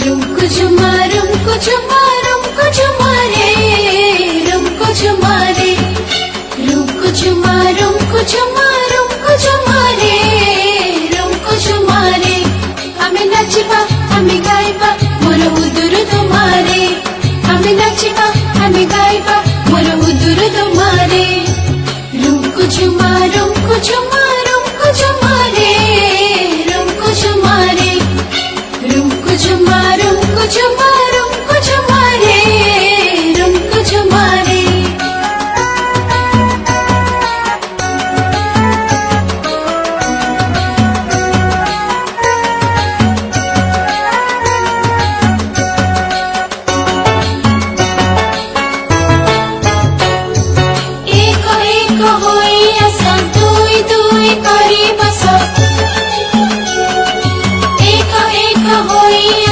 रुमको झुमा रुमको झुमा रुमको झुमा रे रुमको झुमा रे रुमको झुमा रुमको झुमा रुमको झुमा रे रुमको झुमा रे हमें नाचिबा हमें गाइबा मोर उदुर तुम्हारे हमें नाचिबा हमें गाइबा मोर उदुर तुम्हारे रुमको झुमा रुमको झुमा रुमको झुमा रे रुमको झुमा रे रुमको झुमा रुमको झुमा